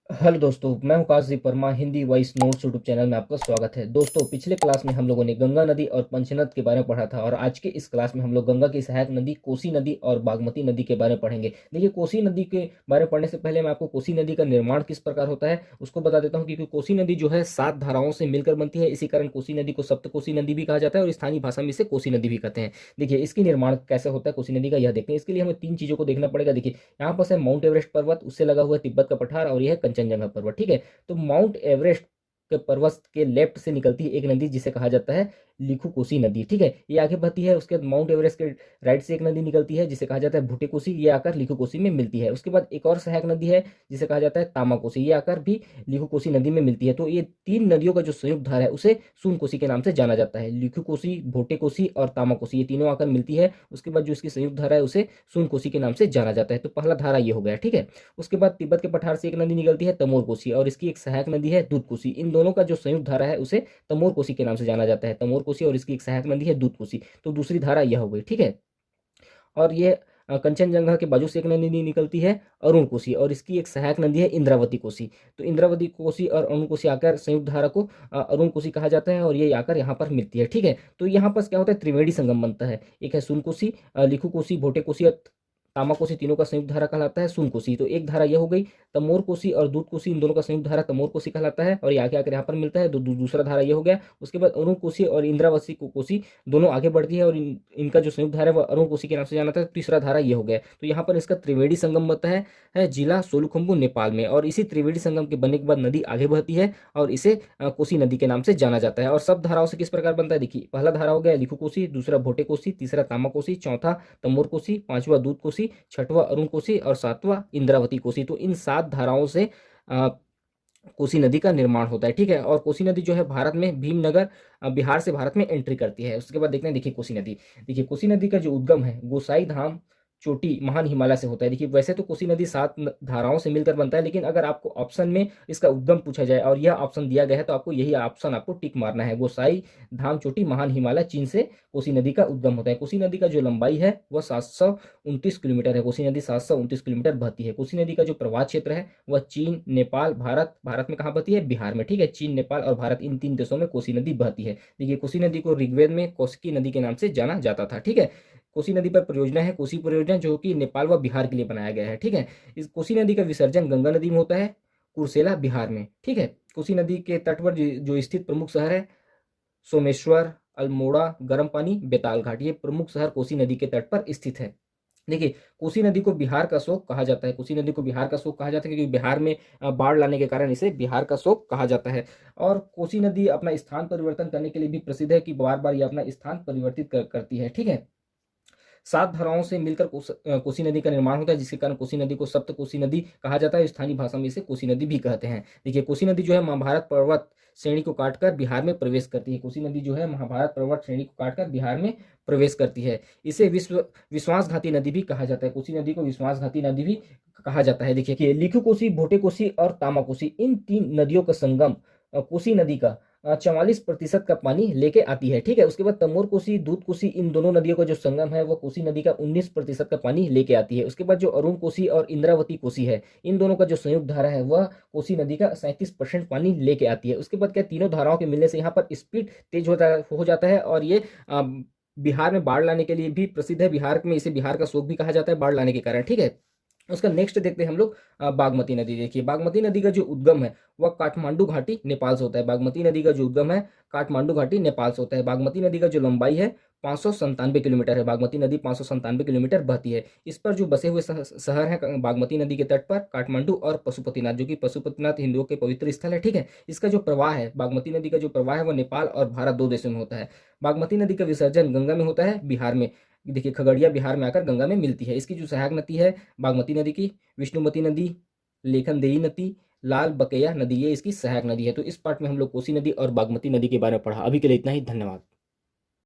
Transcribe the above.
Hello दोस्तों, मैं हूं Kashif Verma. Hindi voice notes YouTube channel में आपका स्वागत है। दोस्तों, पिछले क्लास में हम लोगों ने गंगा नदी और पंचनद के बारे में पढ़ा था और आज के इस क्लास में हम लोग गंगा की सहायक नदी कोसी नदी और बागमती नदी के बारे में पढ़ेंगे। देखिए, कोसी नदी के बारे में पढ़ने से पहले मैं आपको कोसी नदी का निर्माण किस प्रकार होता है उसको बता देता हूँ, क्योंकि कोसी नदी जो है 7 धाराओं से मिलकर बनती है। इसी कारण कोसी नदी को सप्त कोसी नदी भी कहा जाता है और स्थानीय भाषा में इसे कोसी नदी भी कहते हैं। देखिए, इसकी निर्माण कैसे होता है कोसी नदी का, यह देखते हैं। इसके लिए हमें 3 चीजों को देखना पड़ेगा। देखिए, यहाँ पर है माउंट एवरेस्ट पर्वत, उससे लगा हुआ है तिब्बत का पठार और यह है कंचनजंगा पर्वत। ठीक है, तो माउंट एवरेस्ट के पर्वत के लेफ्ट से निकलती है एक नदी जिसे कहा जाता है लिखु कोसी नदी। ठीक है, ये आगे बढ़ती है। उसके बाद माउंट एवरेस्ट के राइट से एक नदी निकलती है जिसे कहा जाता है भूटे कोसी, ये आकर लिखु कोसी में मिलती है। उसके बाद एक और सहायक नदी है जिसे कहा जाता है तामा कोसी, ये आकर भी लिखु कोसी नदी में मिलती है। तो ये 3 नदियों का जो संयुक्त धारा है उसे सून कोसी के नाम से जाना जाता है। लिखु कोसी, भोटे कोसी और तामा कोसी, ये तीनों आकर मिलती है। उसके बाद जो इसकी संयुक्त धारा है उसे सून कोसी के नाम से जाना जाता है। तो पहला धारा ये हो गया। ठीक है, उसके बाद तिब्बत के पठार से एक नदी निकलती है तमोर कोसी और इसकी एक सहायक नदी है दूध कोसी। इन दोनों का जो संयुक्त धारा है उसे तमोर कोसी के नाम से जाना जाता है। तमोर कोसी और इसकी एक सहायक नदी है दूध कोसी। तो दूसरी धारा यह हो गई। ठीक है, और ये कंचनजंगा के बाजू से एक नदी निकलती है अरुण कोसी और इसकी एक सहायक नदी है इंद्रावती कोसी। तो इंद्रावती कोसी और अरुण कोसी आकर संयुक्त धारा को अरुण कोसी कहा जाता है और ये आकर यहाँ पर मिलती है। ठीक है, तो यहाँ पर क्या होता है, त्रिवेणी संगम बनता है। एक है सुन कोसी, लिखु कोसी, भोटे कोसी और तामा कोसी, तीनों का संयुक्त धारा कहलाता है सुन कोसी। तो एक धारा यह हो गई। तमोर कोसी और दूध कोसी, इन दोनों का संयुक्त धारा तमोर कोसी कहलाता है और ये आगे आकर यहाँ पर मिलता है। दूसरा धारा यह हो गया। उसके बाद अरुण कोसी और इंद्रावती कोसी दोनों आगे बढ़ती है और इनका जो संयुक्त धारा है वह अरुण कोसी के नाम से जाना था। तीसरा धारा ये हो गया। तो यहाँ पर इसका त्रिवेणी संगम बनता है जिला सोलुखुम्बु नेपाल में। और इसी त्रिवेणी संगम के बनने के बाद नदी आगे बढ़ती है और इसे कोसी नदी के नाम से जाना जाता है। और सब धाराओं से किस प्रकार बनता है, देखिए, पहला धारा हो गया लिखु कोसी, दूसरा भोटे कोसी, तीसरा तामा कोसी, चौथा तमोर कोसी, पांचवा दूध कोसी, छठवां अरुण कोसी और सातवां इंद्रावती कोसी। तो इन 7 धाराओं से अ, कोसी नदी का निर्माण होता है। ठीक है, और कोसी नदी जो है भारत में भीमनगर बिहार से भारत में एंट्री करती है। उसके बाद देखते हैं, देखिए कोसी नदी। देखिए, कोसी नदी का जो उद्गम है गोसाई धाम चोटी महान हिमालय से होता है। देखिए, वैसे तो कोसी नदी 7 धाराओं से मिलकर बनता है, लेकिन अगर आपको ऑप्शन में इसका उद्गम पूछा जाए और यह ऑप्शन दिया गया है तो आपको यही ऑप्शन आपको टिक मारना है। गोसाई धाम चोटी महान हिमालय चीन से कोसी नदी का उद्गम होता है। कोसी नदी का जो लंबाई है वह 729 किलोमीटर है। कोसी नदी 729 किलोमीटर बहती है। कोसी नदी का जो प्रवाह क्षेत्र है वह चीन, नेपाल, भारत। भारत में कहाँ बहती है, बिहार में। ठीक है, चीन, नेपाल और भारत, इन 3 देशों में कोसी नदी बहती है। देखिए, कोसी नदी को ऋग्वेद में कौशिकी नदी के नाम से जाना जाता था। ठीक है, कोसी नदी पर परियोजना है कोसी परियोजना, जो कि नेपाल व बिहार के लिए बनाया गया है। ठीक है, इस कोसी नदी का विसर्जन गंगा नदी में होता है कुर्सेला बिहार में। ठीक है, कोसी नदी के तट पर जो स्थित प्रमुख शहर है सोमेश्वर, अल्मोड़ा, गर्म पानी, बेताल घाट, ये प्रमुख शहर कोसी नदी के तट पर स्थित है। देखिए, कोसी नदी को बिहार का शोक कहा जाता है। कोसी नदी को बिहार का शोक कहा जाता है क्योंकि बिहार में बाढ़ लाने के कारण इसे बिहार का शोक कहा जाता है। और कोसी नदी अपना स्थान परिवर्तन करने के लिए भी प्रसिद्ध है कि बार बार ये अपना स्थान परिवर्तित करती है। ठीक है, 7 धाराओं से मिलकर कोसी नदी का निर्माण होता है, जिसके कारण कोसी नदी को सप्त कोसी नदी कहा जाता है। स्थानीय भाषा में इसे कोसी नदी भी कहते हैं। देखिए, कोसी नदी जो है महाभारत पर्वत श्रेणी को काटकर बिहार में प्रवेश करती है। कोसी नदी जो है महाभारत पर्वत श्रेणी को काटकर बिहार में प्रवेश करती है। इसे विश्वासघाती नदी भी कहा जाता है। कोसी नदी को विश्वासघाती नदी भी कहा जाता है। देखिए कि लिखु कोसी, भोटे कोसी और तामा कोसी, इन 3 नदियों का संगम कोसी नदी का 44% का पानी लेके आती है। ठीक है, उसके बाद तमोर कोसी, दूध कोसी, इन दोनों नदियों का जो संगम है वो कोसी नदी का 19% का पानी लेके आती है। उसके बाद जो अरुण कोसी और इंद्रावती कोसी है, इन दोनों का जो संयुक्त धारा है वह कोसी नदी का 37% पानी लेके आती है। उसके बाद क्या, तीनों धाराओं के मिलने से यहाँ पर स्पीड तेज हो जाता है और ये बिहार में बाढ़ लाने के लिए भी प्रसिद्ध है। बिहार में इसे बिहार का शोक भी कहा जाता है बाढ़ लाने के कारण। ठीक है, उसका नेक्स्ट देखते हैं हम लोग बागमती नदी। देखिए, बागमती नदी का जो उद्गम है वह काठमांडू घाटी नेपाल से होता है। बागमती नदी का जो उद्गम है काठमांडू घाटी नेपाल से होता है। बागमती नदी का जो लंबाई है 597 किलोमीटर है। बागमती नदी 597 किलोमीटर बहती है। इस पर जो बसे हुए शहर हैं बागमती नदी के तट पर काठमांडू और पशुपतिनाथ, जो कि पशुपतिनाथ हिंदुओं के पवित्र स्थल है। ठीक है, इसका जो प्रवाह है, बागमती नदी का जो प्रवाह है वह नेपाल और भारत, 2 देशों में होता है। बागमती नदी का विसर्जन गंगा में होता है बिहार में। देखिए, खगड़िया बिहार में आकर गंगा में मिलती है। इसकी जो सहायक नदी है बागमती नदी की, विष्णुमती नदी, लेखनदेही नदी, लाल बकेया नदी, ये इसकी सहायक नदी है। तो इस पार्ट में हम लोग कोसी नदी और बागमती नदी के बारे में पढ़ा। अभी के लिए इतना ही, धन्यवाद।